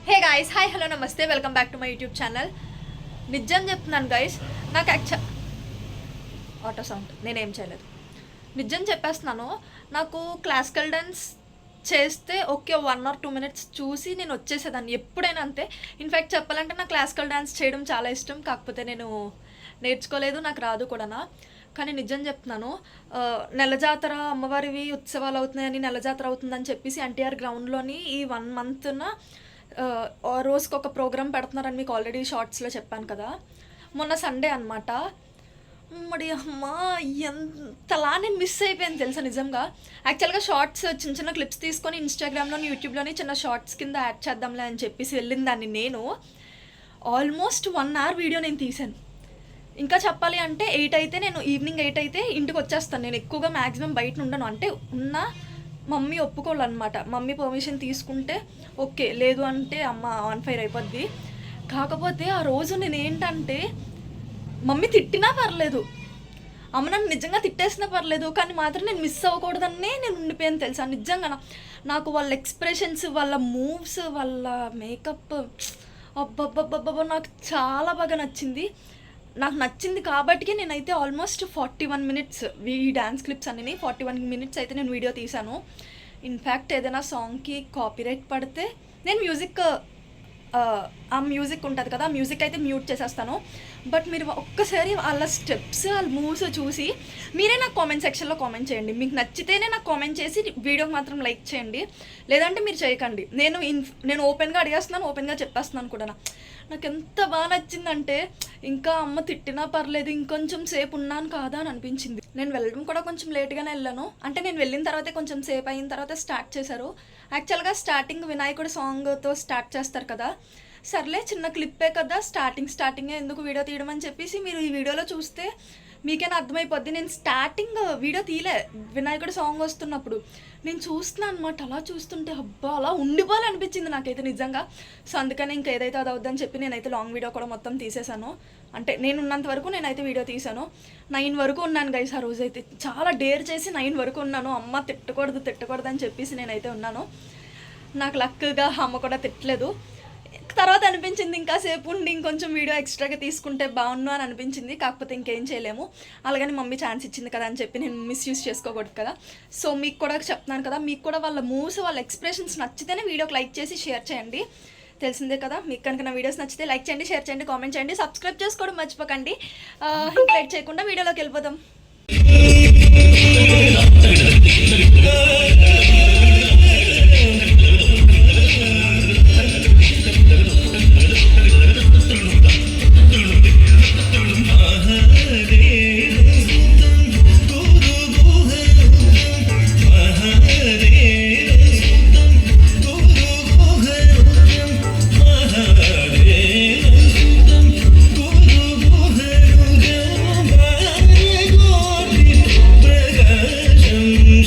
Hey guys, hi, hello, నమస్తే, welcome back to my YouTube channel. నిజం చెప్తున్నాను guys, నాకు ఆటో సౌండ్ నేనేం చేయలేదు. నిజం చెప్పేస్తున్నాను. నాకు క్లాసికల్ డ్యాన్స్ చేస్తే ఓకే 1 or 2 minutes చూసి నేను వచ్చేసేదాన్ని ఎప్పుడైనా అంతే. ఇన్ఫ్యాక్ట్ చెప్పాలంటే నాకు క్లాసికల్ డ్యాన్స్ చేయడం చాలా ఇష్టం. కాకపోతే నేను నేర్చుకోలేదు, నాకు రాదు కూడా. కానీ నిజం చెప్తున్నాను, నెల జాతర అమ్మవారివి ఉత్సవాలు అవుతున్నాయని, నెల జాతర అవుతుందని చెప్పేసి ఎన్టీఆర్ గ్రౌండ్లోని ఈ 1 monthన రోజుకి ఒక ప్రోగ్రామ్ పెడుతున్నారని మీకు ఆల్రెడీ షార్ట్స్లో చెప్పాను కదా. మొన్న సండే అనమాట. మరి అమ్మ ఎంతలా నేను మిస్ అయిపోయాను తెలుసా నిజంగా. యాక్చువల్గా షార్ట్స్ చిన్న చిన్న క్లిప్స్ తీసుకొని ఇన్స్టాగ్రామ్లోని యూట్యూబ్లోని చిన్న షార్ట్స్ కింద యాడ్ చేద్దాంలే అని చెప్పేసి వెళ్ళిన దాన్ని నేను ఆల్మోస్ట్ 1 hour వీడియో నేను తీశాను. ఇంకా చెప్పాలి అంటే 8 అయితే నేను ఈవినింగ్ 8 అయితే ఇంటికి వచ్చేస్తాను. నేను ఎక్కువగా మ్యాక్సిమం బయట ఉండను. అంటే ఉన్న మమ్మీ ఒప్పుకోవాలన్నమాట. మమ్మీ పర్మిషన్ తీసుకుంటే ఓకే, లేదు అంటే అమ్మ ఆన్ ఫైర్ అయిపోద్ది. కాకపోతే ఆ రోజు నేను ఏంటంటే మమ్మీ తిట్టినా పర్లేదు, అమ్మ నన్ను నిజంగా తిట్టేసినా పర్లేదు, కానీ మాత్రం నేను మిస్ అవ్వకూడదనే నేను ఉండిపోయాను తెలుసా. నిజంగా నాకు వాళ్ళ ఎక్స్ప్రెషన్స్, వాళ్ళ మూవ్స్, వాళ్ళ మేకప్ అబ్బబ్బబ్బబ్బ నాకు చాలా బాగా నచ్చింది. నాకు నచ్చింది కాబట్టి నేనైతే ఆల్మోస్ట్ 41 minutes ఈ డ్యాన్స్ క్లిప్స్ అన్నీ 41 minutes అయితే నేను వీడియో తీశాను. ఇన్ఫ్యాక్ట్ ఏదైనా సాంగ్కి కాపీరైట్ పడితే నేను ఆ మ్యూజిక్ ఉంటుంది కదా, ఆ మ్యూజిక్ అయితే మ్యూట్ చేసేస్తాను. బట్ మీరు ఒక్కసారి వాళ్ళ స్టెప్స్, వాళ్ళ మూవ్స్ చూసి మీరే నాకు కామెంట్ సెక్షన్లో కామెంట్ చేయండి. మీకు నచ్చితేనే నాకు కామెంట్ చేసి వీడియోకి మాత్రం లైక్ చేయండి, లేదంటే మీరు చేయకండి. నేను ఓపెన్గా అడిగేస్తున్నాను, ఓపెన్గా చెప్పేస్తున్నాను కూడా. నాకు ఎంత బాగా నచ్చిందంటే ఇంకా అమ్మ తిట్టినా పర్లేదు, ఇంకొంచెం సేపు ఉన్నాను కాదా అని అనిపించింది. నేను వెళ్ళడం కూడా కొంచెం లేట్గానే వెళ్ళాను. అంటే నేను వెళ్ళిన తర్వాతే కొంచెం సేపు అయిన తర్వాత స్టార్ట్ చేశారు. యాక్చువల్గా స్టార్టింగ్ వినాయకుడి సాంగ్తో స్టార్ట్ చేస్తారు కదా. సర్లే చిన్న క్లిప్పే కదా, స్టార్టింగే ఎందుకు వీడియో తీయడం అని చెప్పేసి మీరు ఈ వీడియోలో చూస్తే మీకేనా అర్థమైపోద్ది. నేను స్టార్టింగ్ వీడియో తీయలే, వినాయకుడి సాంగ్ వస్తున్నప్పుడు నేను చూస్తున్నాను అనమాట. అలా చూస్తుంటే అబ్బా అలా ఉండిపోవాలనిపించింది నాకైతే నిజంగా. సో అందుకని ఇంకా ఏదైతే అది అవుద్దని చెప్పి నేనైతే లాంగ్ వీడియో కూడా మొత్తం తీసేశాను. అంటే నేను ఉన్నంత వరకు నేనైతే వీడియో తీసాను. 9 వరకు ఉన్నాను గైస్. ఆ రోజైతే చాలా డేర్ చేసి 9 వరకు ఉన్నాను. అమ్మ తిట్టకూడదు అని చెప్పేసి నేనైతే ఉన్నాను. నాకు లక్గా అమ్మ కూడా తిట్టలేదు. తర్వాత అనిపించింది ఇంకా సేపు ఉండి ఇంకొంచెం వీడియో ఎక్స్ట్రాగా తీసుకుంటే బాగుండు అని అనిపించింది. కాకపోతే ఇంకేం చేయలేము. అలాగని మమ్మీ ఛాన్స్ ఇచ్చింది కదా అని చెప్పి నేను మిస్యూజ్ చేసుకోకూడదు కదా. సో మీకు కూడా చెప్తున్నాను కదా, మీకు కూడా వాళ్ళ మూవ్స్, వాళ్ళ ఎక్స్ప్రెషన్స్ నచ్చితేనే వీడియోకి లైక్ చేసి షేర్ చేయండి. తెలిసిందే కదా. మీకు కనుక నా వీడియోస్ నచ్చితే లైక్ చేయండి, షేర్ చేయండి, కామెంట్ చేయండి, సబ్స్క్రైబ్ చేసుకోవడం మర్చిపోకండి. ఇంకా లైక్ చేయకుండా వీడియోలోకి వెళ్ళిపోదాం.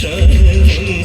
Shine.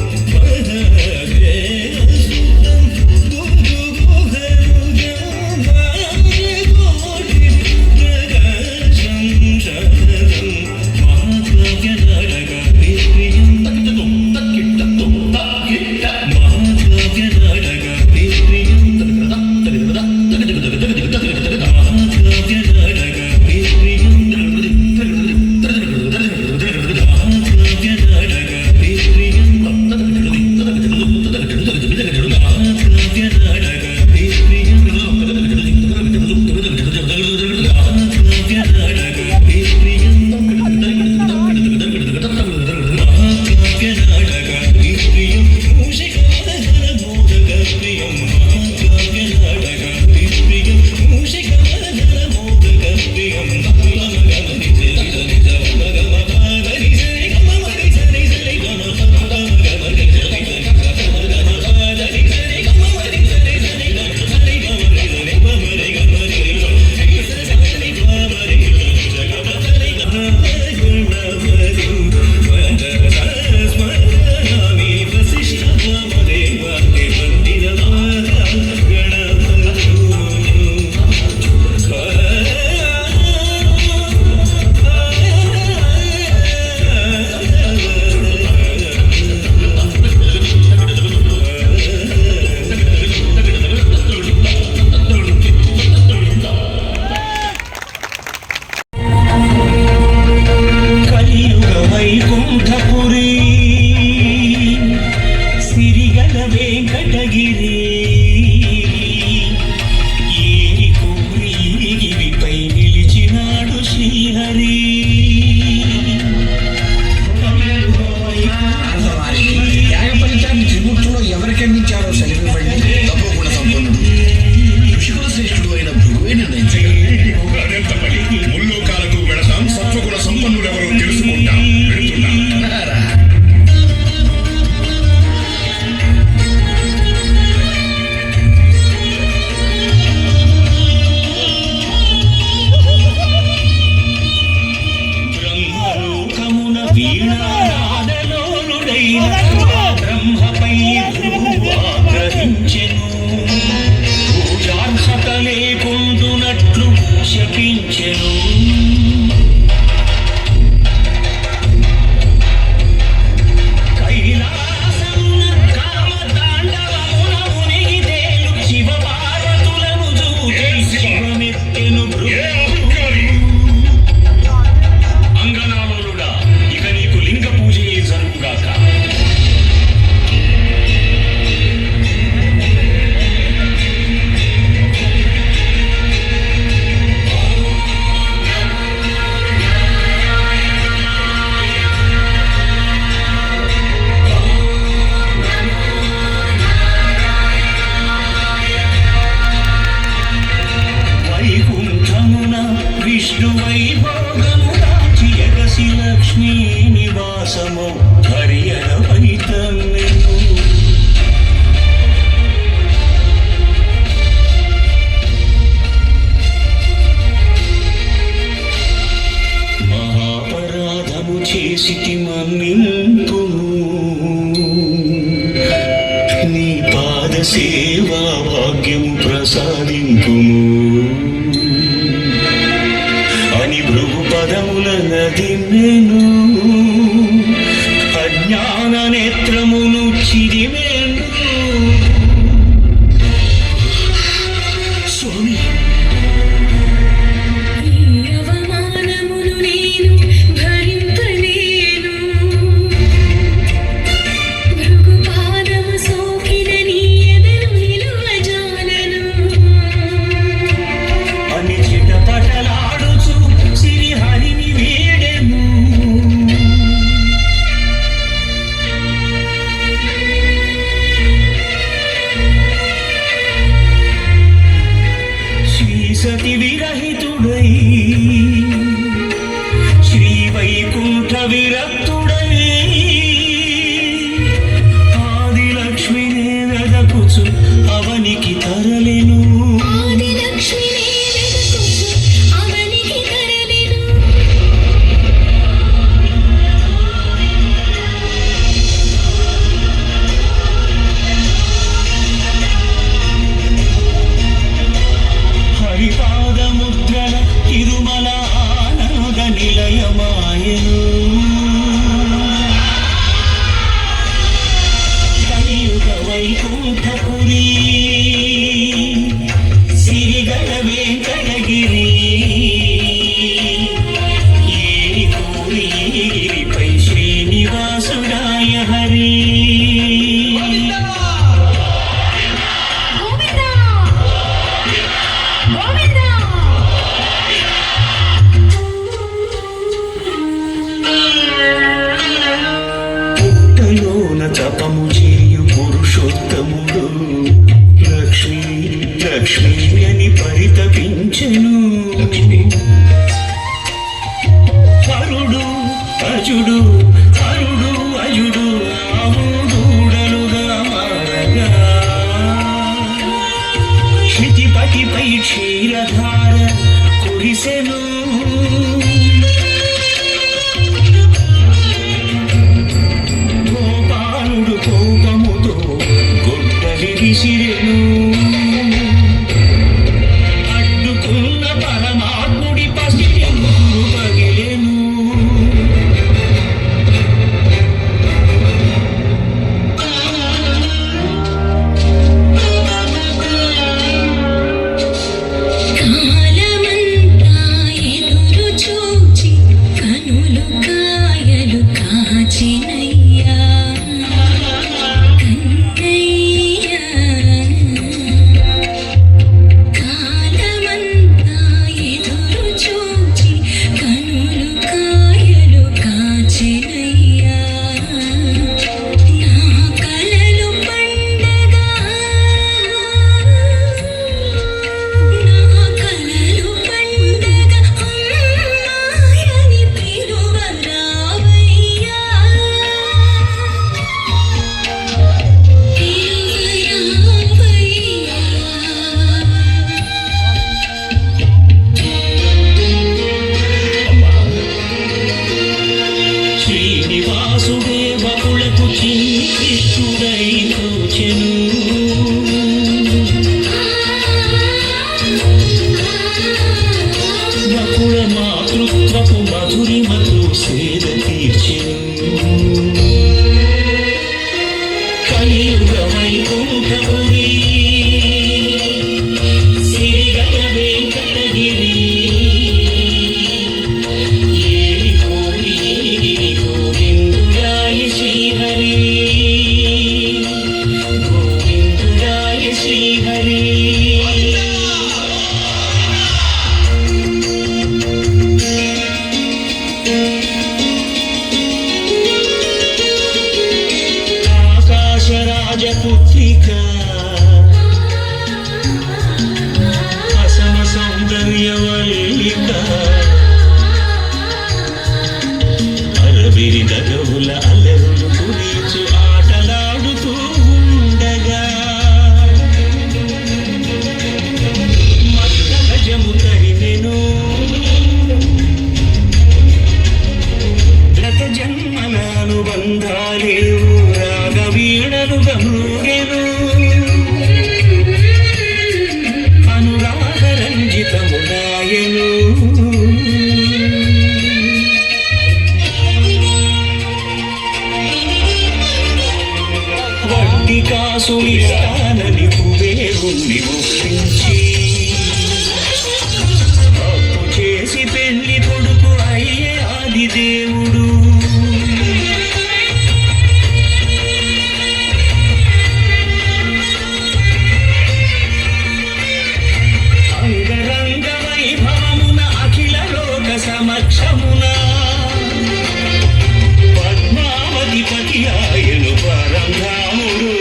భాగ్యము ప్రసాదింపుము అని భృగు పదముల నదిమెను అజ్ఞాన నేత్రమును చిరిమెను. స్వామి సతి విరహితుడై శ్రీ వైకుంఠ విరక్తుడై ఆదిలక్ష్మి వెదకుచు అవనికి తరలెను. హరిపాదముద్రల తిరుమల ఆనంద నిలయమాయను. కలియుగ వైకుంఠపురి సిరిగల వెంకటగిరి ఏరి కోరి గిరిపై శ్రీనివాసుడాయ హరి. పుట్టలోన తపము చేయు పురుషోత్తముడు లక్ష్మీ లక్ష్మీ అని పరితపించెను. హరుడు అజుడు హరుడు అజుడు ఆముదూడలుగా మారగా క్షితిపతిపై క్షీరధార కురిసెను. గోపాలుడు కోపముతో గొడ్డలి విసిరెను. అడ్డుకున్న పరమాత్ముడి పసిడి గుర్రు పగిలెను. కాలమంతా ఎదురు చూచి కనులు కాయలు కాచినయ్యా కన్నయ్యా. కాలమంతా ఎదురు చూచి కనులు కాయలు కాచినయ్యా. నా కలలు పండగా నా కలలు పండగ అమ్మాయని పిలువరావయ్యా శ్రీనివాసుడే బహుళకు చిన్నికృష్ణుడై కూచెను. బహుళ మాతృత్వపు మధురిమతో సేద తీర్చెను. కలియుగ వైకుంఠపురి సిరిగల వెంకటగిరి ఏరి కోరి గిరి గోవిందుడాయ శ్రీహరి గోవిందుడాయ శ్రీహరి. ఆకాశరాజపుత్రిక అసమ సౌందర్యవల్లిక అరవిరి నగవుల అల్లరులు కురీచు ఆటలాడుతూ ఉండగా ఒప్పించి అప్పు చేసి పెళ్లి కొడుకు అయ్యే ఆది దేవుడు అంగరంగ వైభవమున అఖిల లోక సమక్షమున పద్మావతిపతి ఆయను పరంధాముడు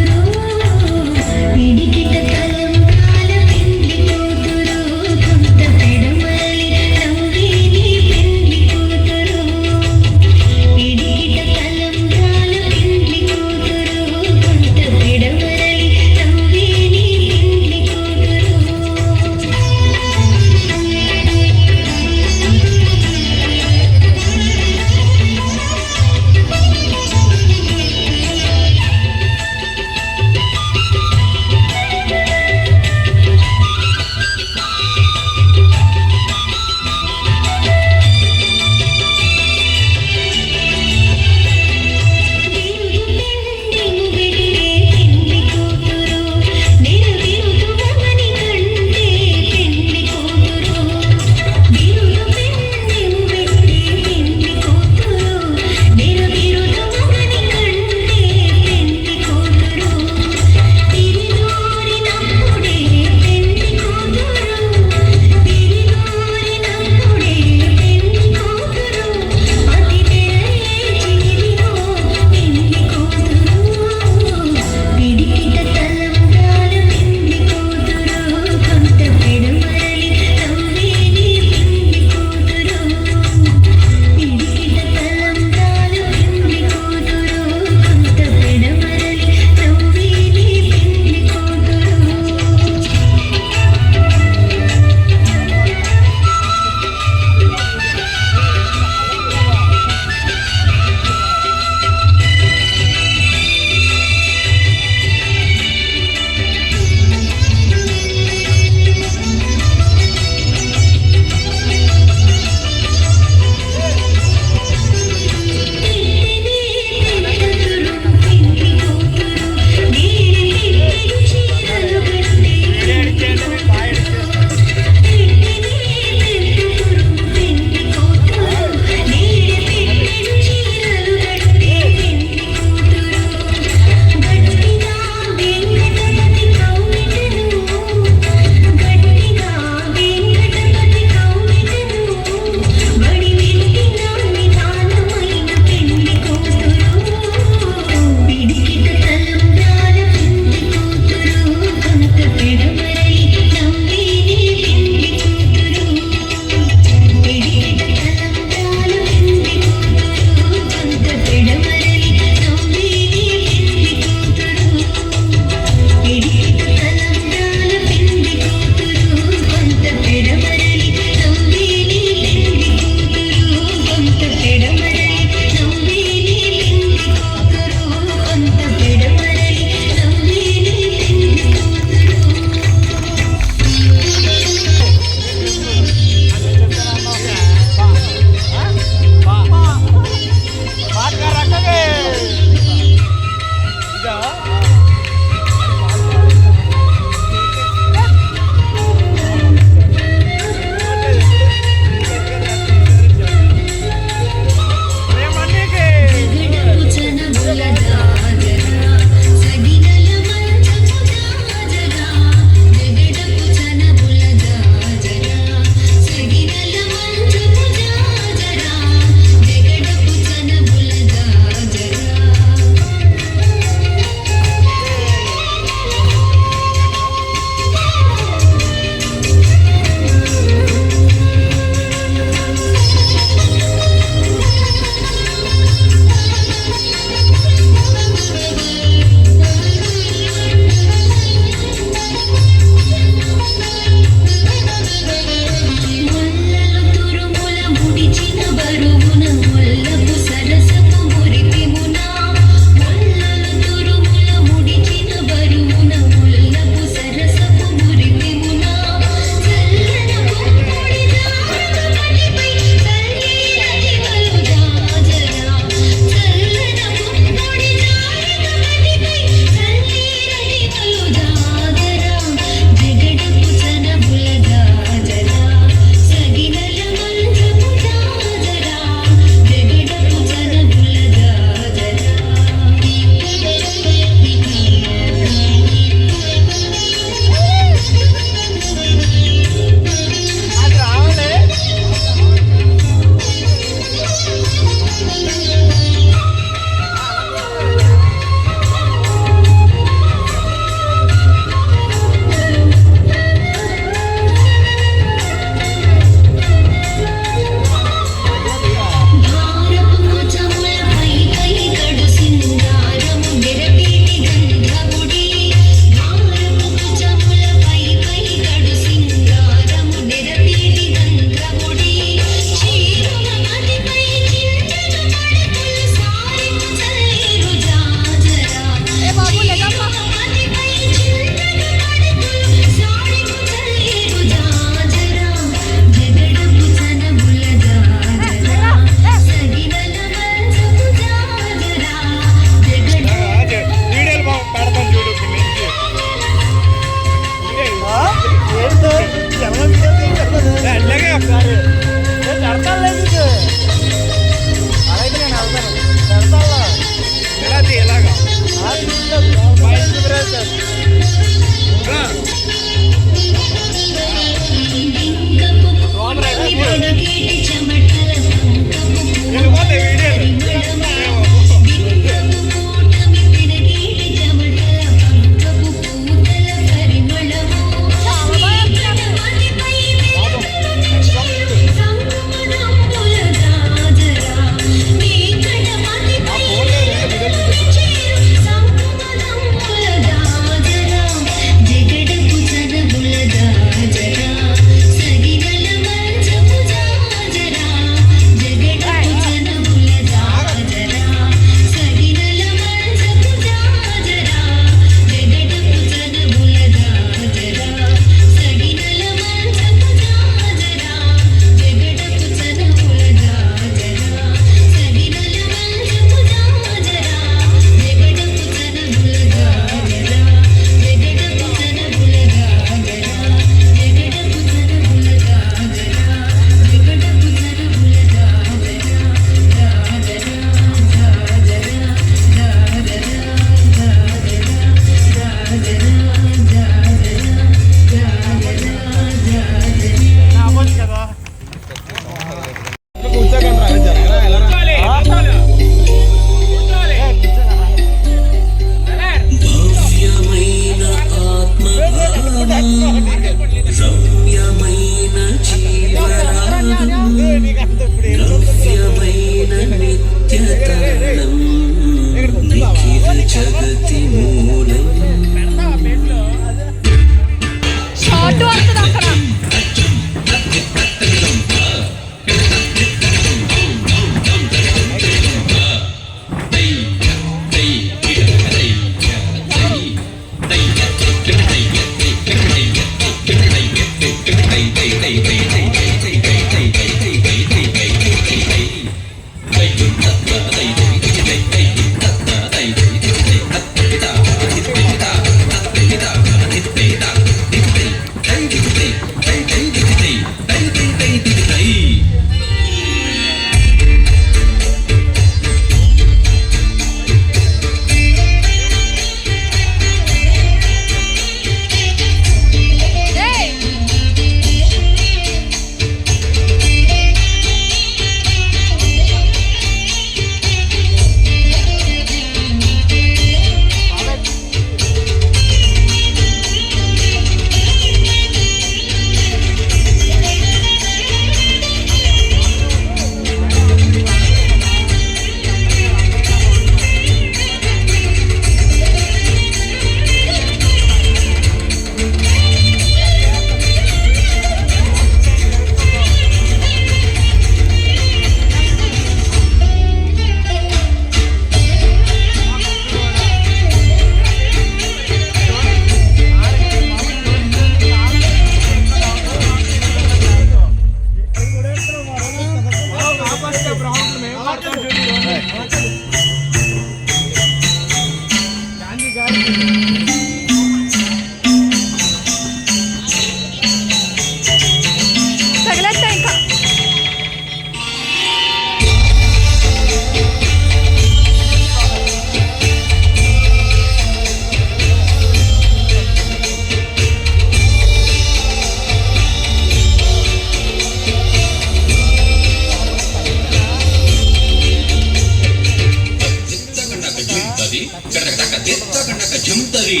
తది కడక తిత్త కడక జంతది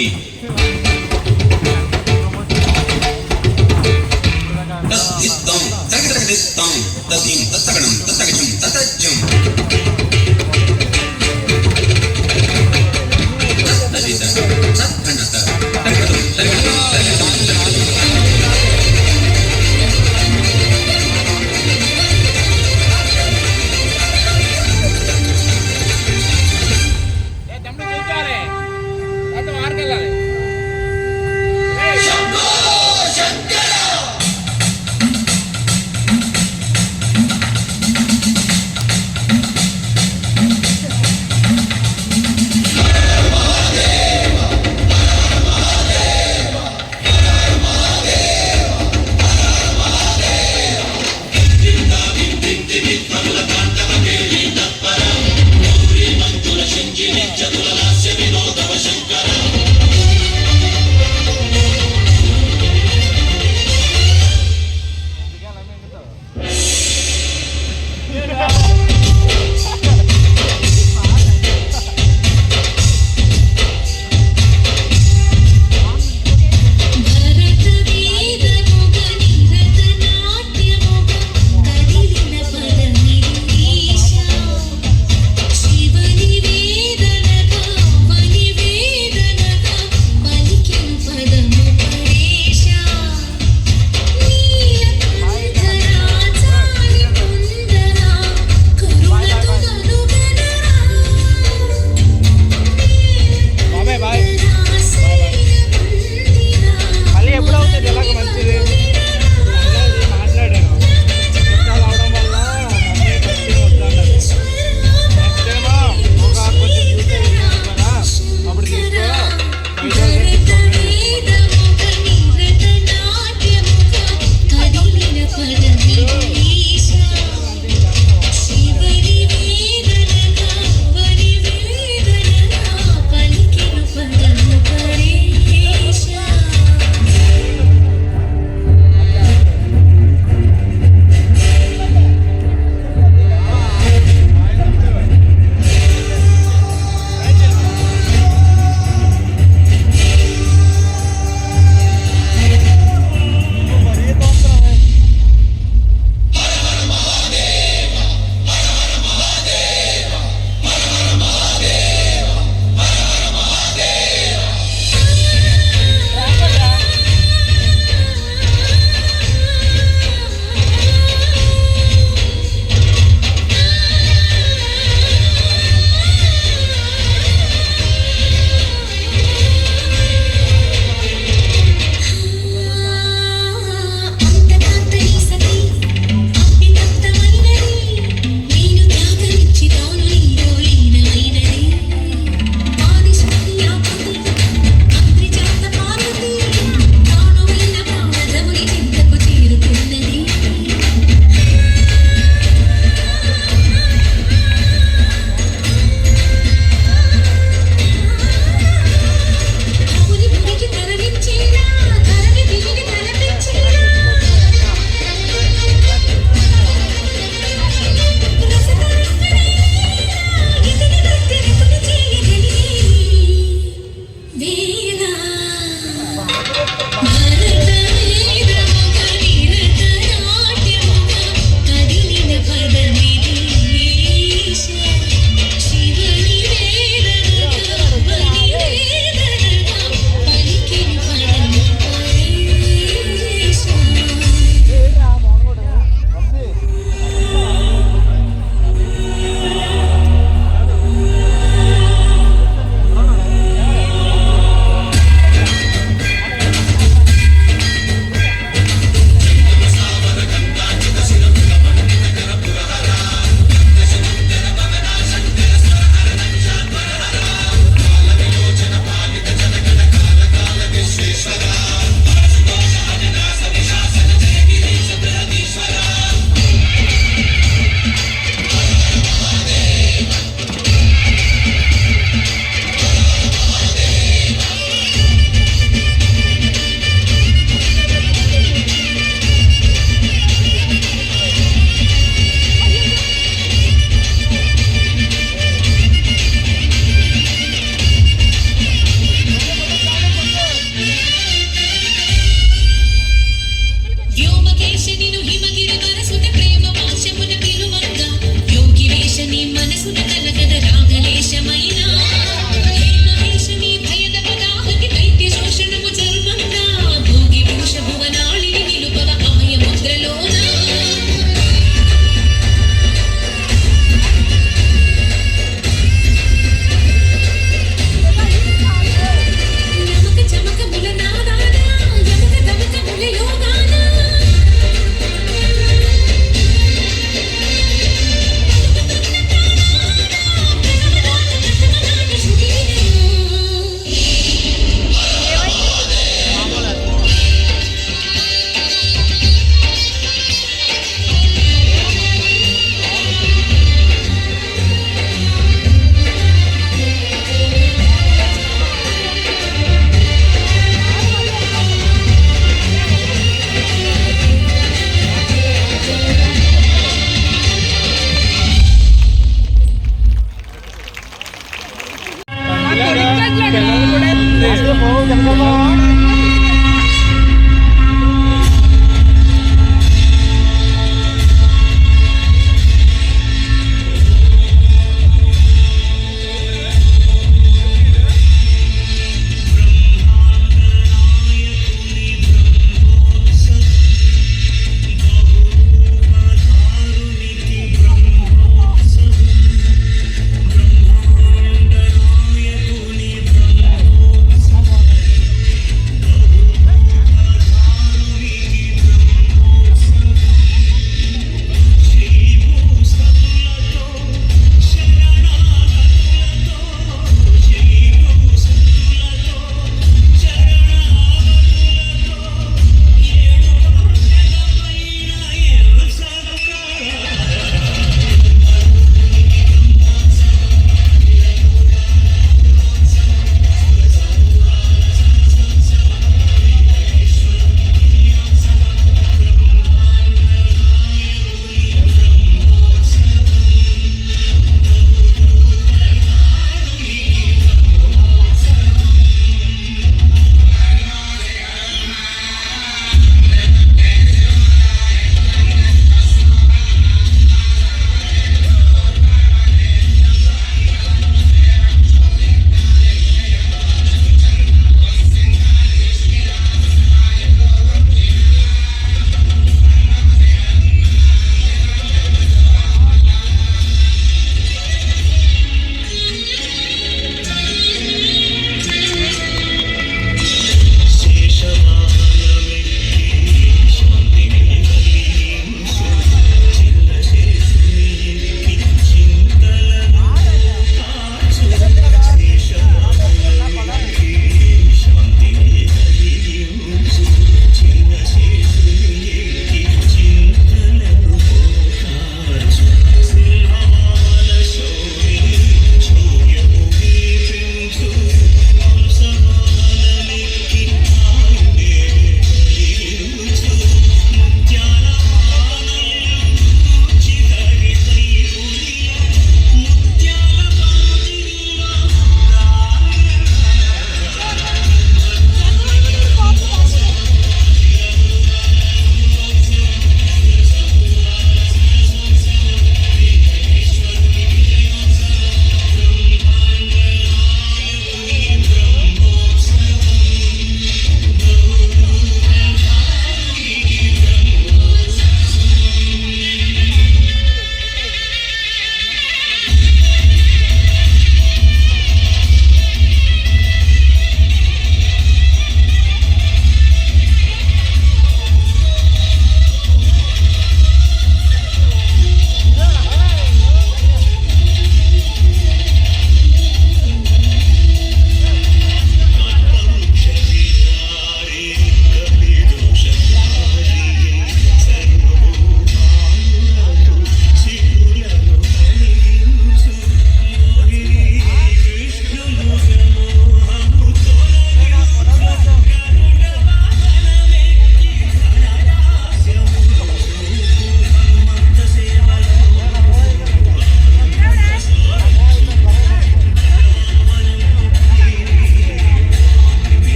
తత్తిత్తం తగడక తిత్తం తదిం తత్తగడం తత్తగజం తతజ్జం తదిత తత్తగణత తగడం తగడం తగడం తమ్ముడు కూర్చోవాలి మొత్తం ఆరుకెళ్ళాలి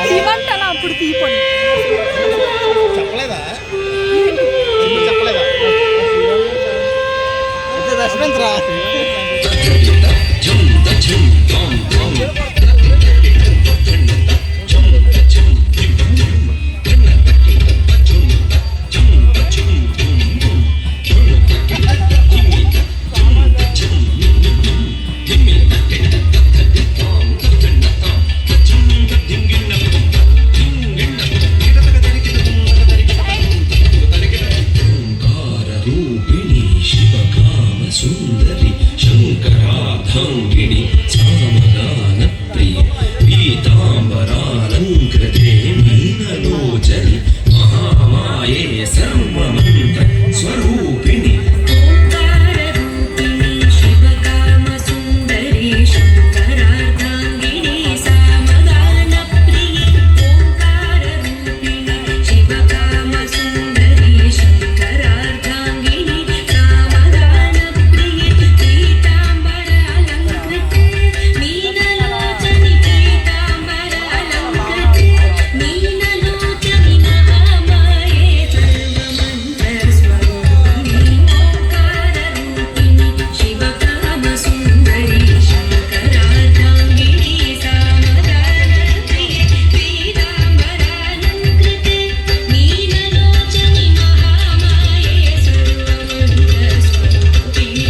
తీమంటాను అప్పుడు తీపని చెప్పలేదా చెప్పలేదా రెస్పాన్స్ రా రూపిణి శివకామ సుందరి శంకరాధాంగిణి సామగాన ప్రియ పీతాంబరాలంకృతే మీనలోచని మహామాయే సర్వమంత్ర స్వరూపిణి ఓంకారరూపిణి శివకామసుందరి శంకరార్ధాంగిని సామగానప్రియ ఓంకారరూపిణి శివకామసుందరి శంకరార్ధాంగిని సామగానప్రియ పీతాంబరాలంకృతే మీనలోచని పీతాంబరాలంకృతే మీనలోచని మహామాయే సర్వమంత్రస్వరూపిణి ఓంకారరూపిణి శివకామసుందరి శంకరార్ధాంగిని సామగానప్రియ పీతాంబరాలంకృతే మీనలోచని మహామాయే సర్వమంత్రస్వరూపిణి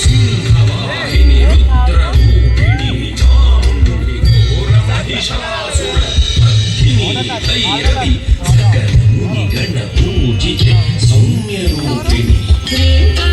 సింహవాహిని రుద్రరూపిణి చాముండి ఘోరమహిషాసుర మర్దిని భైరవి సకల ముని గణ పూజిత సౌమ్య రూపిణి శ్రీకా